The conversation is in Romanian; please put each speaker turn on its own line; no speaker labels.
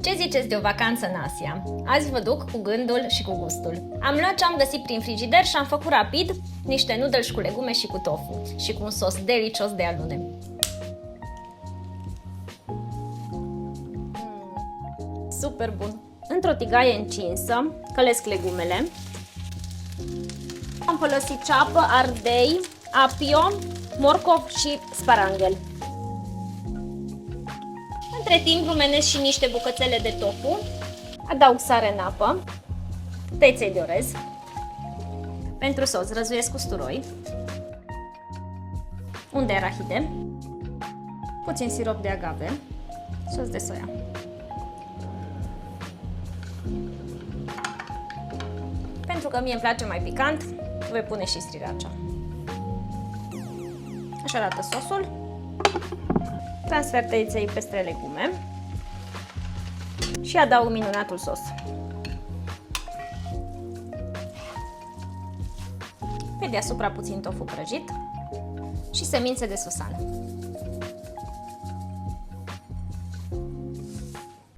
Ce ziceți de o vacanță în Asia? Azi vă duc cu gândul și cu gustul. Am luat ce am găsit prin frigider și am făcut rapid niște nudelți cu legume și cu tofu și cu un sos delicios de alune. Super bun! Într-o tigaie încinsă călesc legumele. Am folosit ceapă, ardei, apio, morcov și sparanghel. Între timp rumenesc și niște bucățele de tofu. Adaug sare în apă, tăiței de orez. Pentru sos răzuiesc usturoi, unt de arahide, puțin sirop de agave, sos de soia. Pentru că mie îmi place mai picant, voi pune și sriracha. Așa arată sosul. Transfer tăiței peste legume și adaug minunatul sos. Pe deasupra puțin tofu prăjit și semințe de susan.